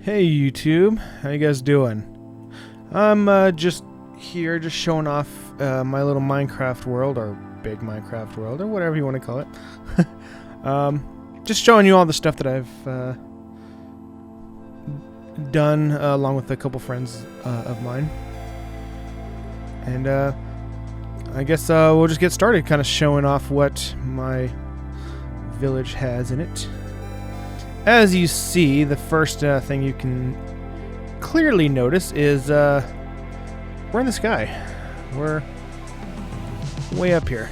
Hey YouTube, how you guys doing? I'm just here, just showing off my little Minecraft world, or big Minecraft world, or whatever you want to call it. Just showing you all the stuff that I've done along with a couple friends of mine. And I guess we'll just get started, kind of showing off what my village has in it. As you see, the first thing you can clearly notice is we're in the sky. We're way up here.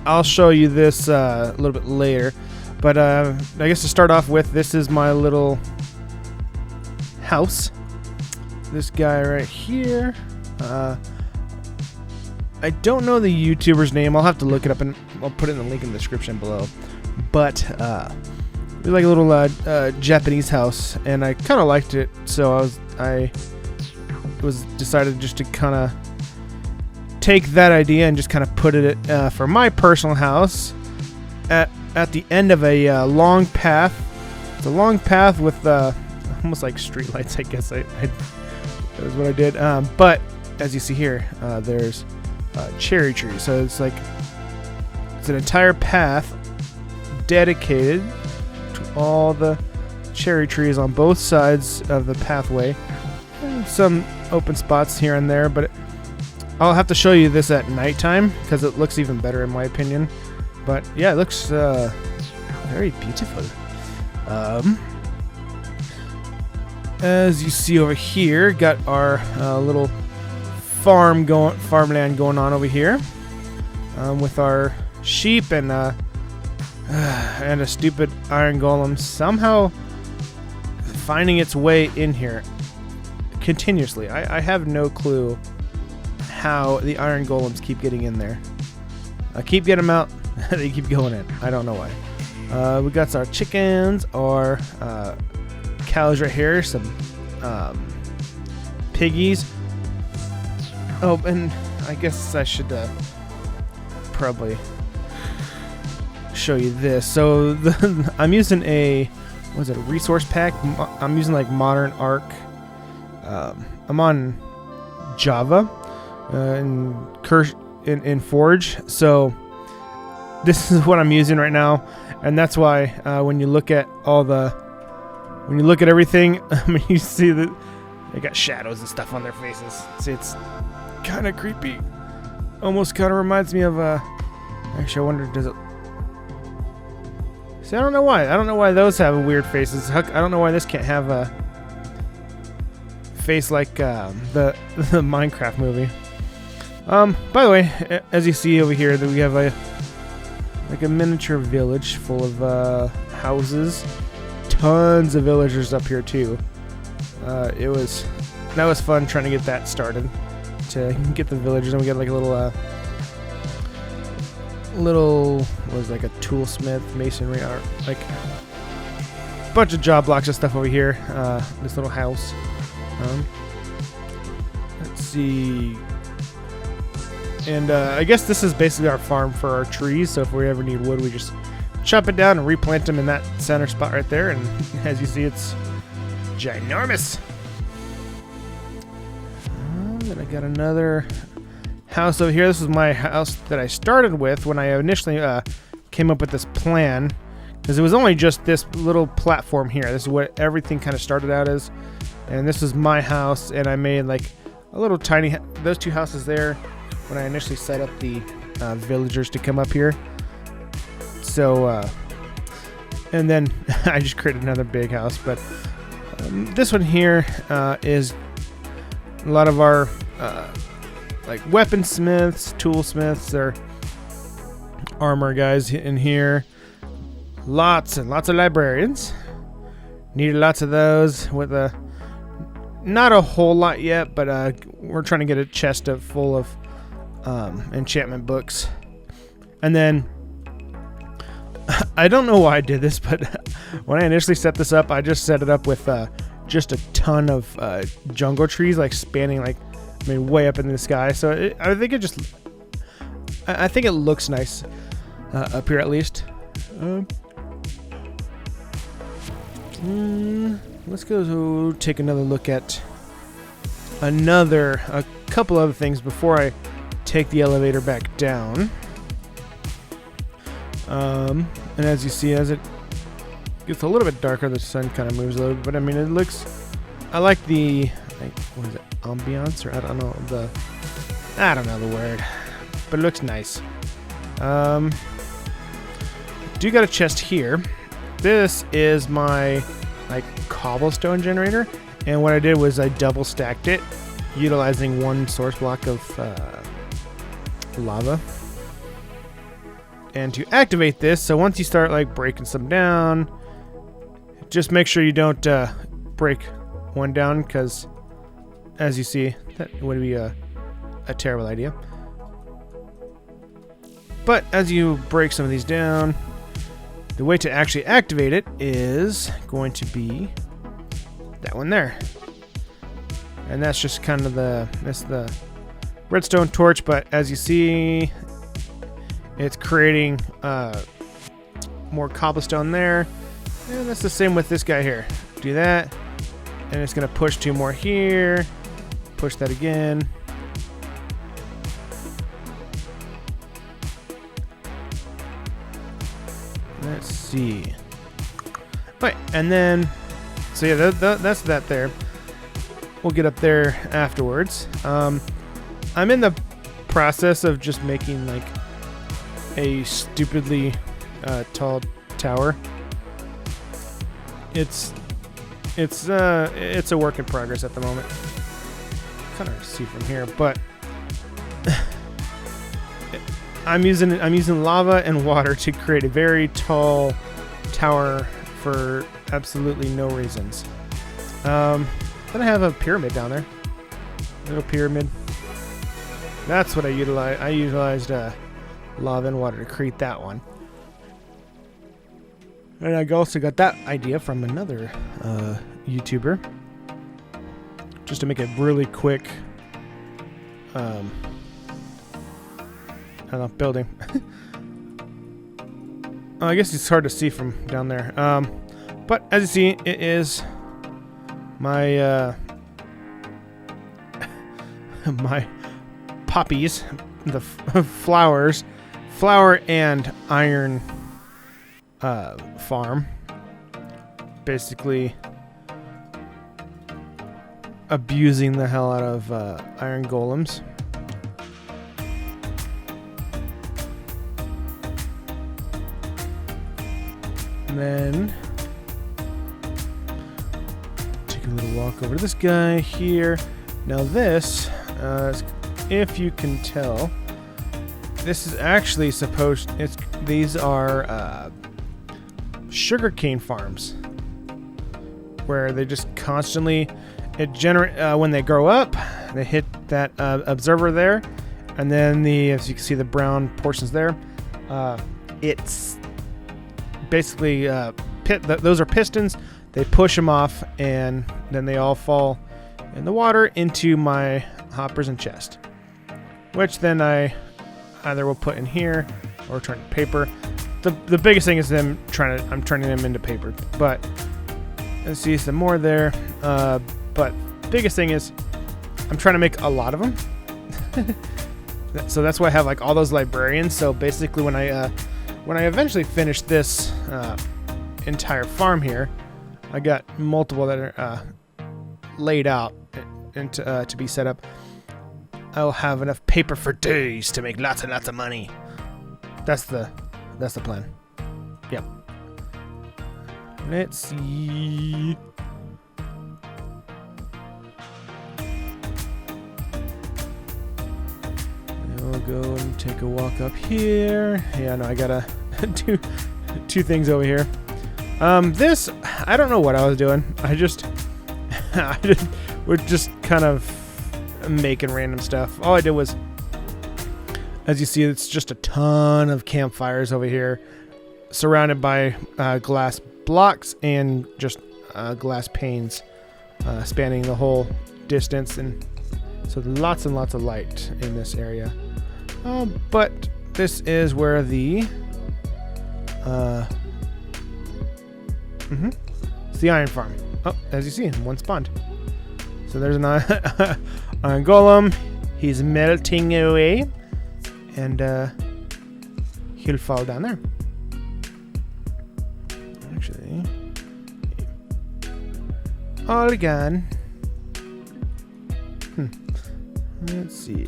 I'll show you this a little bit later, but I guess to start off with, this is my little house. This guy right here. I don't know the YouTuber's name. I'll have to look it up and I'll put it in the link in the description below. But it's like a little Japanese house, and I kind of liked it, so I was decided just to kind of take that idea and just kind of put it for my personal house at the end of a long path. It's a long path with almost like streetlights, I guess. That was what I did. But as you see here, there's cherry trees, so it's like it's an entire path dedicated to all the cherry trees on both sides of the pathway, and some open spots here and there, but I'll have to show you this at nighttime because it looks even better in my opinion. But yeah, it looks very beautiful. As you see over here, got our little farmland going on over here, with our sheep and a stupid iron golem somehow finding its way in here continuously. I have no clue how the iron golems keep getting in there. I keep getting them out, they keep going in. I don't know why. We got our chickens, our cows right here, some piggies. Oh, and I guess I should probably show you this. So I'm using a resource pack. I'm using like Modern Arc. I'm on Java in Forge. So this is what I'm using right now, and that's why when you look at everything, I mean, you see that they got shadows and stuff on their faces. See, it's kind of creepy. Almost kind of reminds me of actually, I wonder, does it? See, I don't know why. I don't know why those have weird faces. I don't know why this can't have a face like the Minecraft movie. By the way, as you see over here, that we have a miniature village full of houses. Tons of villagers up here too. That was fun trying to get that started, to get the villagers, and we got like a little what was it, like a toolsmith, masonry art, like a bunch of job blocks and stuff over here. This little house. Let's see. And I guess this is basically our farm for our trees, so if we ever need wood, we just chop it down and replant them in that center spot right there, and as you see, it's ginormous. Then I got another house over here. This is my house that I started with when I initially came up with this plan, because it was only just this little platform here. This is what everything kind of started out as, and this is my house, and I made like a little tiny those two houses there when I initially set up the villagers to come up here. So and then I just created another big house, but this one here is a lot of our like weaponsmiths, toolsmiths, or armor guys in here. Lots and lots of librarians. Needed lots of those with not a whole lot yet, but we're trying to get a chest full of enchantment books. And then I don't know why I did this, but when I initially set this up, I just set it up with just a ton of jungle trees, like spanning, like, I mean, way up in the sky. So I think it looks nice up here, at least. Let's go take another look at a couple other things before I take the elevator back down. And as you see, as it gets a little bit darker, the sun kind of moves a little bit, but I mean, it looks, I like the, what is it, ambiance, or I don't know the word, but it looks nice. Do got a chest here. This is my cobblestone generator, and what I did was I double stacked it utilizing one source block of lava. And to activate this, so once you start breaking some down, just make sure you don't break one down, because as you see, that would be a terrible idea. But as you break some of these down, the way to actually activate it is going to be that one there. And that's just kind of that's the redstone torch, but as you see, it's creating more cobblestone there. And that's the same with this guy here. Do that, and it's gonna push 2 more here. Push that again. Let's see. Right, and then, so yeah, that's that there. We'll get up there afterwards. I'm in the process of just making a stupidly tall tower. It's a work in progress at the moment. Kind of see from here, but I'm using lava and water to create a very tall tower for absolutely no reasons. Then I have a pyramid down there. Little pyramid. That's what I utilized. I utilized lava and water to create that one. And I also got that idea from another YouTuber. Just to make it really quick. I don't know, building. I guess it's hard to see from down there. But as you see, it is my my poppies, the flour and iron farm. Basically abusing the hell out of iron golems. And then take a little walk over to this guy here. Now this, if you can tell, this is actually these are sugarcane farms where they just constantly when they grow up, they hit that observer there, and then as you can see the brown portions there, it's basically those are pistons. They push them off, and then they all fall in the water into my hoppers and chest, which then I either will put in here or turn to paper. The biggest thing is I'm turning them into paper, but let's see some more there. But biggest thing is I'm trying to make a lot of them. So that's why I have all those librarians. So basically when I eventually finish this entire farm here, I got multiple that are laid out and to be set up. I'll have enough paper for days to make lots and lots of money. That's the plan. Yep. Let's see. We'll go and take a walk up here. Yeah, no, I gotta do two things over here. This, I don't know what I was doing. We're just kind of making random stuff. All I did was, as you see, it's just a ton of campfires over here, surrounded by glass blocks and just glass panes spanning the whole distance, and so lots and lots of light in this area. But this is where It's the iron farm. Oh, as you see, one spawned. So there's an iron golem. He's melting away. And he'll fall down there. Actually, all gone. Let's see.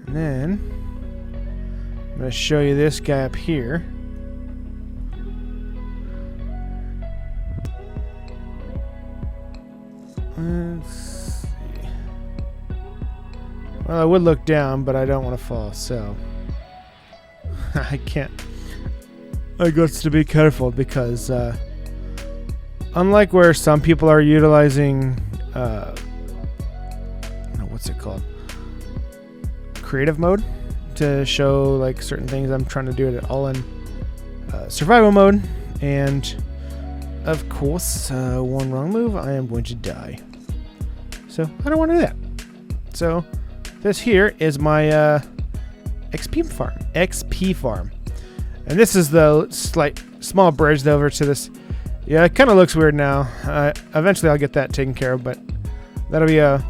And then I'm going to show you this guy up here. Let's see. Well, I would look down, but I don't want to fall, so I can't. I got to be careful because unlike where some people are utilizing what's it called? Creative mode to show like certain things. I'm trying to do it all in survival mode, and of course, one wrong move, I am going to die. So I don't want to do that. So this here is my XP farm. And this is the small bridge over to this. Yeah, it kind of looks weird now. Eventually I'll get that taken care of, but that'll be a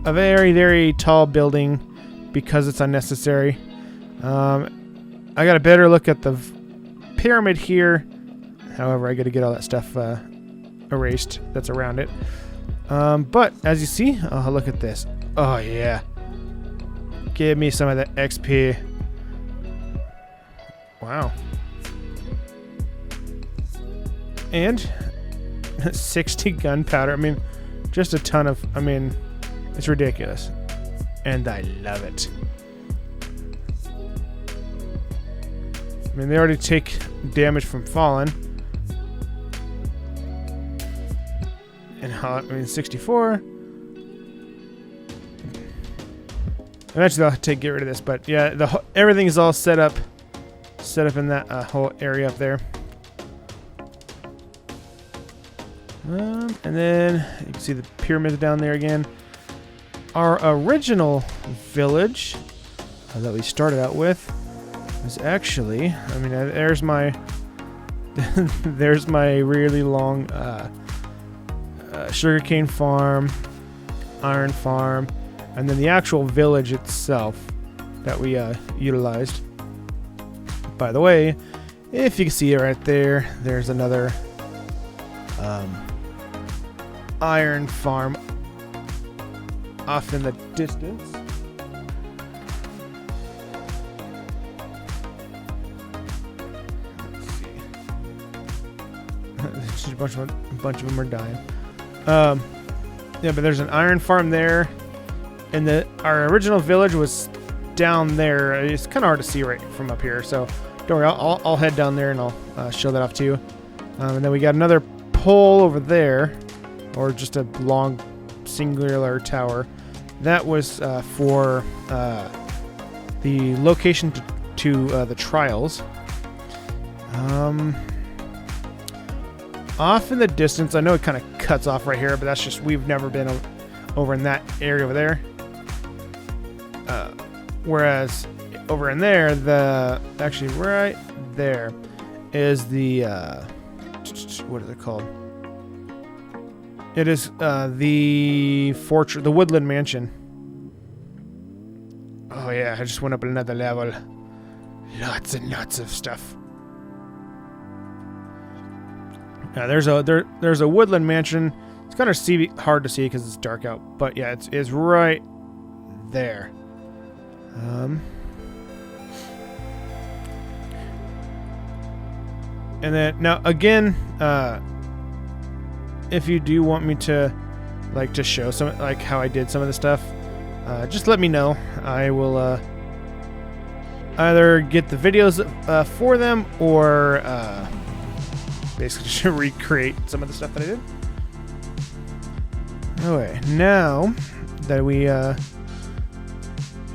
very, very tall building because it's unnecessary. I got a better look at the pyramid here. However, I got to get all that stuff erased that's around it. But as you see, oh, look at this. Oh, yeah. Give me some of that XP. Wow. And 60 gunpowder. I mean, just a ton of, it's ridiculous. And I love it. I mean, they already take damage from falling. And 64. Eventually I'll get rid of this, but yeah, everything is all set up in that whole area up there. And then you can see the pyramids down there again. Our original village that we started out with is actually, there's my there's my really long sugarcane farm, iron farm, and then the actual village itself that we utilized. By the way, if you can see it right there, there's another iron farm off in the distance. Let's see. Just a bunch of them are dying. Yeah, but there's an iron farm there, and our original village was down there. It's kind of hard to see right from up here, so don't worry. I'll head down there and I'll show that off to you. And then we got another pole over there, or just a long singular tower. That was for the location to the trials. Off in the distance, I know it kind of cuts off right here, but that's just, we've never been over in that area over there. Whereas over in there, actually right there is the what is it called? It is the fortress, the Woodland Mansion. Oh yeah, I just went up another level. Lots and lots of stuff. Yeah, there's a Woodland Mansion. It's kind of hard to see because it's dark out, but yeah, it's right there. And then now again, if you do want me to show some how I did some of the stuff, just let me know. I will either get the videos for them or basically just recreate some of the stuff that I did. Okay, now that we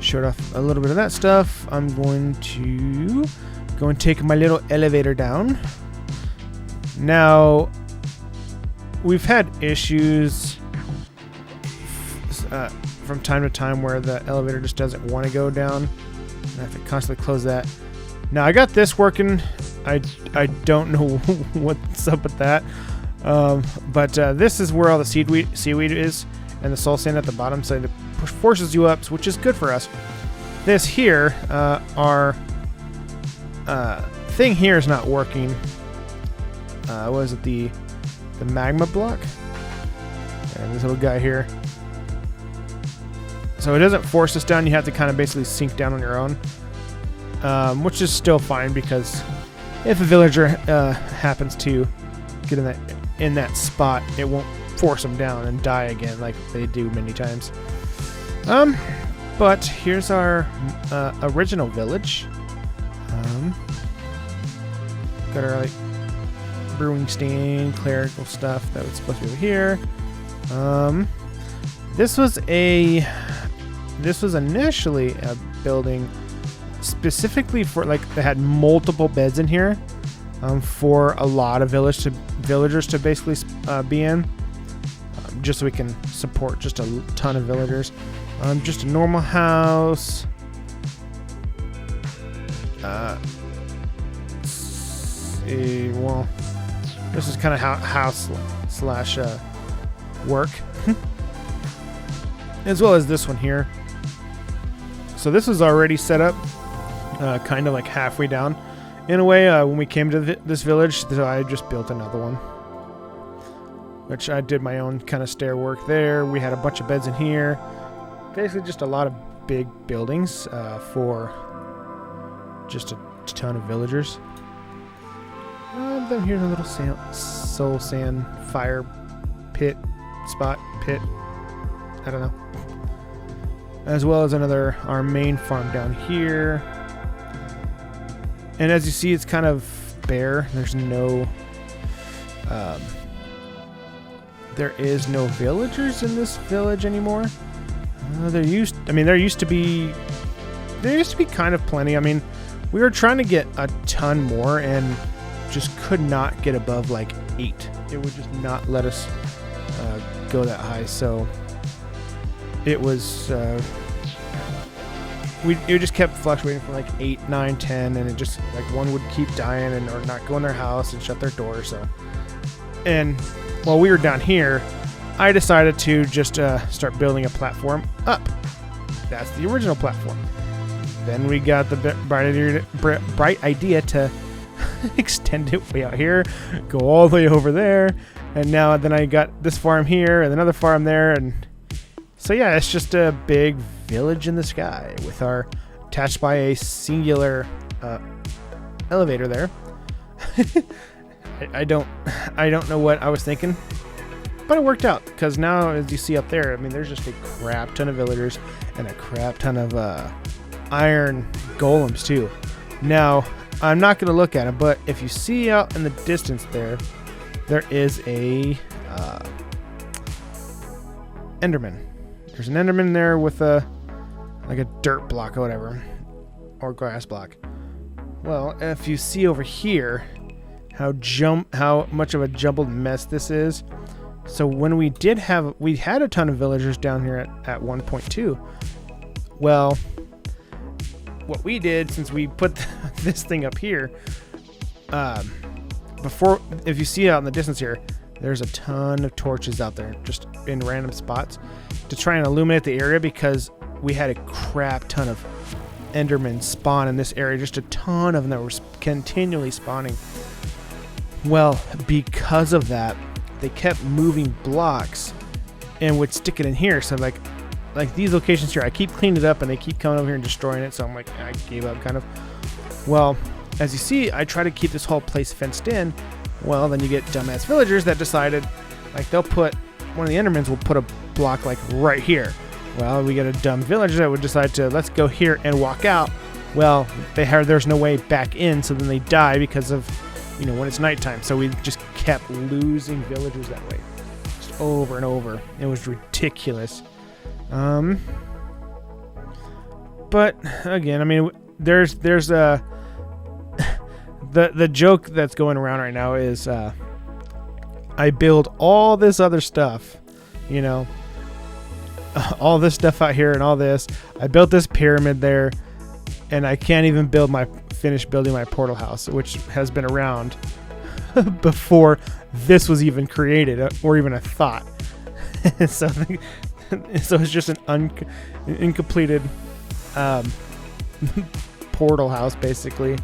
showed off a little bit of that stuff, I'm going to go and take my little elevator down. Now, we've had issues from time to time where the elevator just doesn't want to go down. And I have to constantly close that. Now I got this working. I don't know what's up with that. But this is where all the seaweed is, and the soul sand at the bottom, so it forces you up, which is good for us. This here, our thing here is not working. What is it? The magma block? And this little guy here. So it doesn't force us down. You have to kind of basically sink down on your own, which is still fine because if a villager happens to get in that spot, it won't force them down and die again like they do many times. But here's our original village. Got our like brewing stand, clerical stuff that was supposed to be over here. This was initially a building specifically for, like, they had multiple beds in here for a lot of villagers to basically be in, just so we can support just a ton of villagers. Just a normal house. Well, this is kind of house slash work, as well as this one here. So this was already set up, kind of like halfway down. In a way, when we came to this village, so I just built another one, which I did my own kind of stair work there. We had a bunch of beds in here. Basically just a lot of big buildings for just a ton of villagers. Then here's a little soul sand fire pit. I don't know. As well as our main farm down here. And as you see, it's kind of bare. There's no there is no villagers in this village anymore. There used to be kind of plenty. I mean, we were trying to get a ton more and just could not get above like 8. It would just not let us go that high. So it was it just kept fluctuating from like 8, 9, 10, and it just like one would keep dying and or not go in their house and shut their door. So, and while we were down here, I decided to just start building a platform up. That's the original platform. Then we got the bright idea to extend it way out here, go all the way over there, and now then I got this farm here and another farm there, and so yeah, it's just a big village in the sky with our attached by a singular elevator there. I don't know what I was thinking, but it worked out because now, as you see up there, I mean, there's just a crap ton of villagers and a crap ton of iron golems too. Now, I'm not going to look at them, but if you see out in the distance there is a Enderman. There's an Enderman there with like a dirt block or whatever, or grass block. Well, if you see over here how much of a jumbled mess this is. So when we had a ton of villagers down here at 1.2. Well, what we did, since we put this thing up here, before, if you see out in the distance here, there's a ton of torches out there just in random spots to try and illuminate the area, because we had a crap ton of Endermen spawn in this area, just a ton of them that were continually spawning. Well, because of that, they kept moving blocks and would stick it in here. So like these locations here, I keep cleaning it up and they keep coming over here and destroying it. So I'm like, I gave up kind of. Well, as you see, I try to keep this whole place fenced in. Well, then you get dumbass villagers that decided, like, they'll put, one of the Endermans will put a block like right here. Well, we get a dumb villager that would decide to, let's go here and walk out. Well, there's no way back in, so then they die because of, when it's nighttime. So we just kept losing villagers that way, just over and over. It was ridiculous. But again, I mean, there's a the joke that's going around right now is I build all this other stuff, all this stuff out here and all this. I built this pyramid there, and I can't even finish building my portal house, which has been around before this was even created or even a thought. so it's just an incompleted portal house, basically.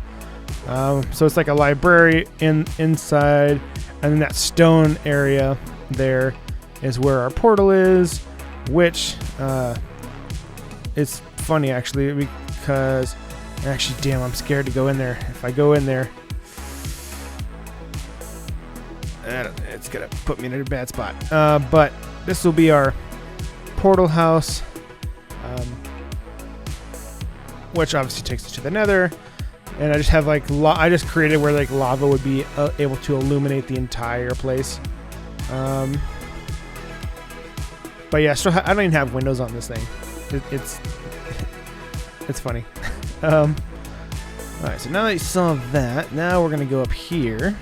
So it's like a library inside, and then that stone area there is where our portal is, which it's funny actually, because actually, damn, I'm scared to go in there. If I go in there, it's gonna put me in a bad spot. But this will be our portal house, which obviously takes us to the Nether. And I just have like I just created where like lava would be able to illuminate the entire place. But yeah, so I don't even have windows on this thing. It's funny. All right, so now that you saw that, now we're gonna go up here.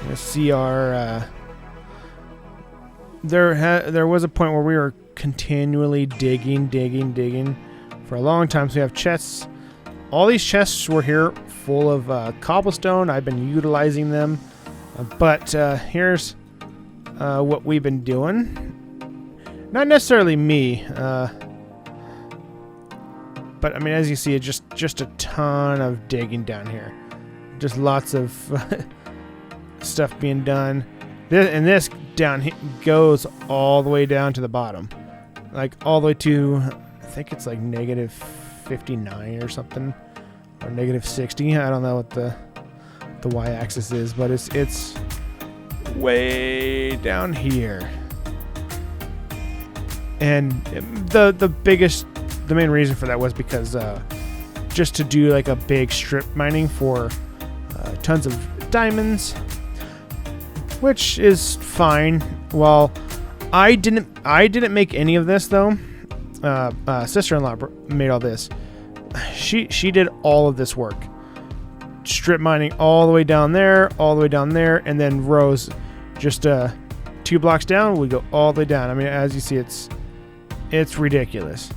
Let's see our. There was a point where we were continually digging for a long time. So we have chests. All these chests were here full of cobblestone. I've been utilizing them, but here's what we've been doing. Not necessarily me, but I mean, as you see, it's just a ton of digging down here. Just lots of stuff being done. This down here goes all the way down to the bottom, like all the way to, I think it's like negative 59 or something, or negative 60. I don't know what the y-axis is, but it's way down here. And the main reason for that was because just to do like a big strip mining for tons of diamonds, which is fine. Well, I didn't make any of this though. Sister-in-law made all this. She did all of this work, strip mining all the way down there, and then rows just 2 blocks down would go all the way down. I mean, as you see, it's ridiculous.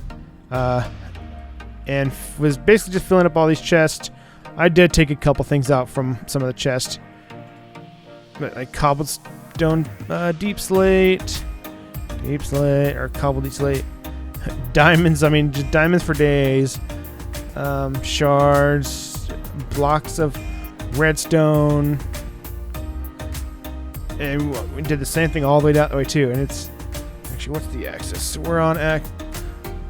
And was basically just filling up all these chests. I did take a couple things out from some of the chests, but like cobblestone deep slate, or cobble deep slate, diamonds. I mean, just diamonds for days. Shards, blocks of redstone, and we did the same thing all the way down the way too. And it's actually, what's the axis? We're on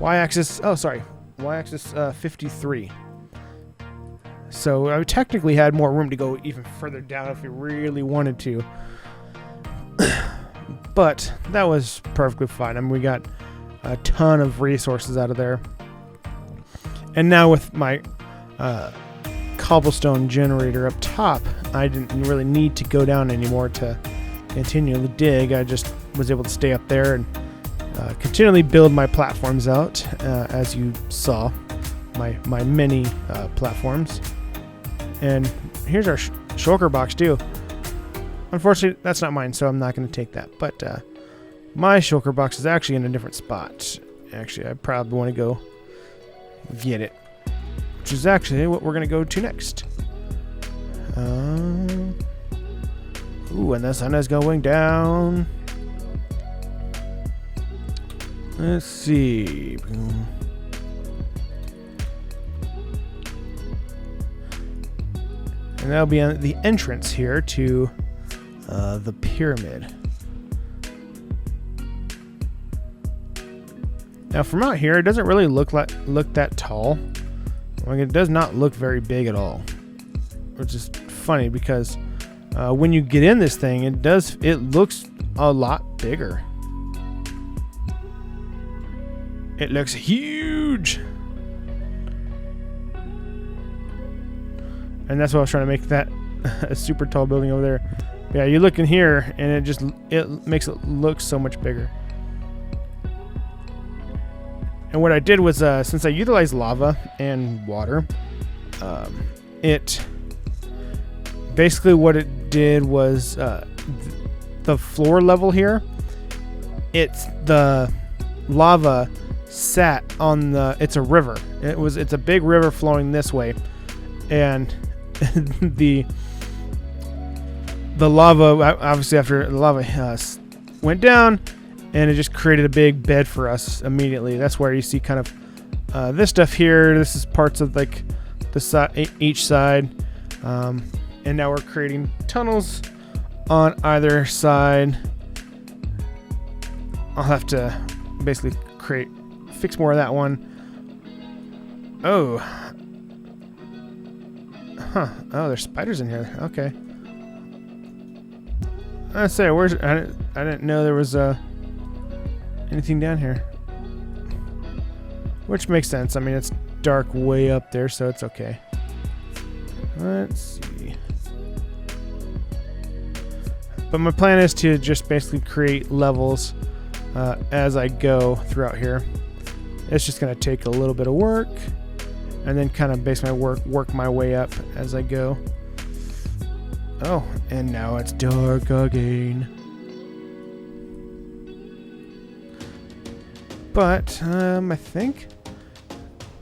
y-axis. Oh, sorry, y-axis 53. So I technically had more room to go even further down if we really wanted to. But that was perfectly fine. I mean, we got a ton of resources out of there. And now with my cobblestone generator up top, I didn't really need to go down anymore to continually dig. I just was able to stay up there and continually build my platforms out, as you saw, my many platforms. And here's our shulker box too. Unfortunately, that's not mine, so I'm not going to take that. But my shulker box is actually in a different spot. Actually, I probably want to go get it, which is actually what we're going to go to next. Ooh, and the sun is going down. Let's see. And that'll be on the entrance here to the pyramid. Now from out here, it doesn't really look that tall. Like, it does not look very big at all, which is funny because when you get in this thing, it looks a lot bigger. It looks huge. And that's why I was trying to make that a super tall building over there. But yeah, you look in here and it makes it look so much bigger. And what I did was, since I utilized lava and water, it basically what it did was the floor level here it's the lava sat on the. It's a river. It's a big river flowing this way, and the lava, obviously after the lava went down, and it just created a big bed for us immediately. That's where you see kind of this stuff here. This is parts of like the each side, and now we're creating tunnels on either side. I'll have to basically fix more of that one. Oh. Huh. Oh, there's spiders in here. Okay. I say, I didn't know there was anything down here. Which makes sense. I mean, it's dark way up there, so it's okay. Let's see. But my plan is to just basically create levels as I go throughout here. It's just going to take a little bit of work, and then kind of base my work my way up as I go. Oh, and now it's dark again. But I think,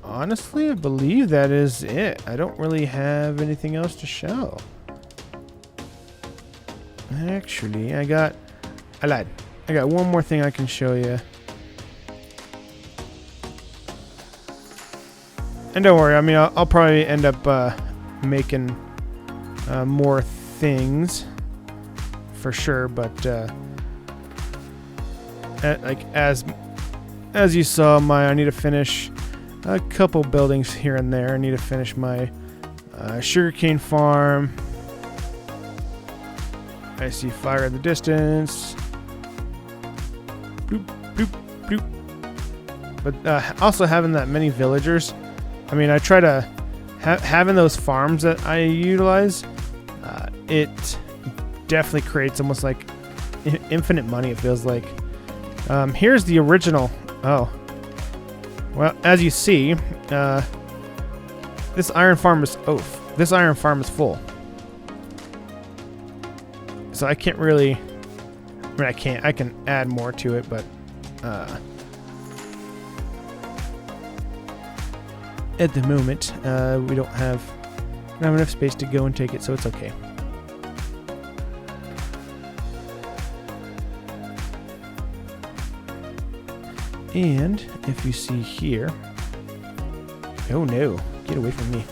honestly, I believe that is it. I don't really have anything else to show. Actually, I lied. I got one more thing I can show you. And don't worry, I mean, I'll probably end up making more things for sure, but like as you saw, I need to finish a couple buildings here and there. I need to finish my sugarcane farm. I see fire in the distance. Bloop, bloop, bloop. But also having that many villagers, I mean, I try to having those farms that I utilize. It definitely creates almost like infinite money. It feels like. Here's the original. Oh, well, as you see, this iron farm is this iron farm is full. So I can't really. I mean, I can add more to it, but at the moment, we don't have enough space to go and take it, so it's okay. And if you see here, oh no, get away from me.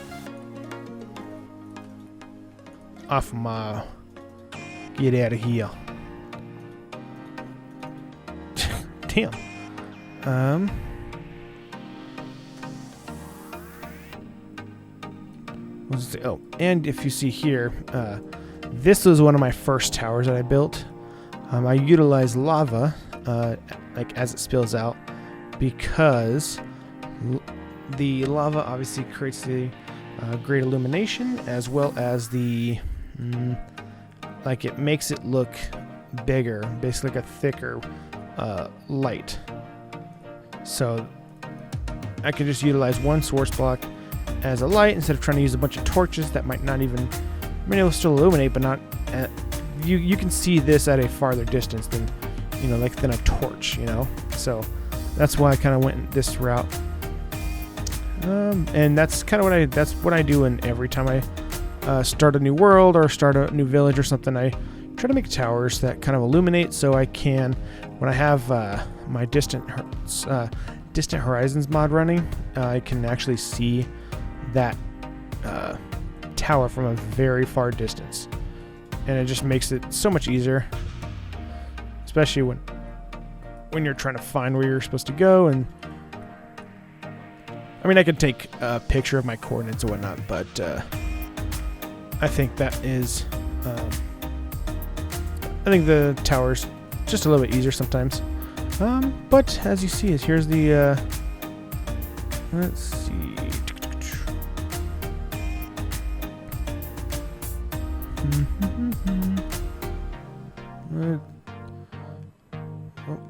Off my, get out of here. Damn. Oh, and if you see here, this was one of my first towers that I built. I utilized lava, like as it spills out, because the lava obviously creates the great illumination, as well as the like it makes it look bigger, basically like a thicker light. So I could just utilize one source block as a light instead of trying to use a bunch of torches that might not even. I mean, it will still illuminate, but not. You can see this at a farther distance than than a torch. So that's why I kind of went this route. And that's kind of what I do in every time I start a new world or start a new village or something. I try to make towers that kind of illuminate, so I can, when I have my Distant Horizons mod running, I can actually see that tower from a very far distance, and it just makes it so much easier, especially when you're trying to find where you're supposed to go. And I mean, I could take a picture of my coordinates and whatnot, but I think that is I think the tower's just a little bit easier sometimes. But as you see, here's the let's see.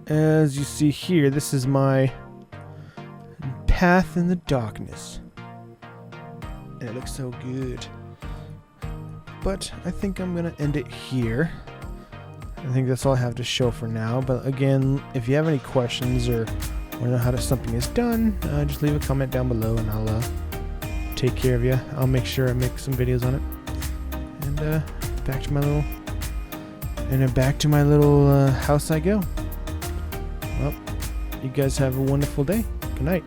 As you see here, this is my path in the darkness, and it looks so good. But I think I'm gonna end it here. I think that's all I have to show for now. But again, if you have any questions or want to know how something is done, just leave a comment down below and I'll take care of you. I'll make sure I make some videos on it. And back to my little house I go. Well, you guys have a wonderful day. Good night.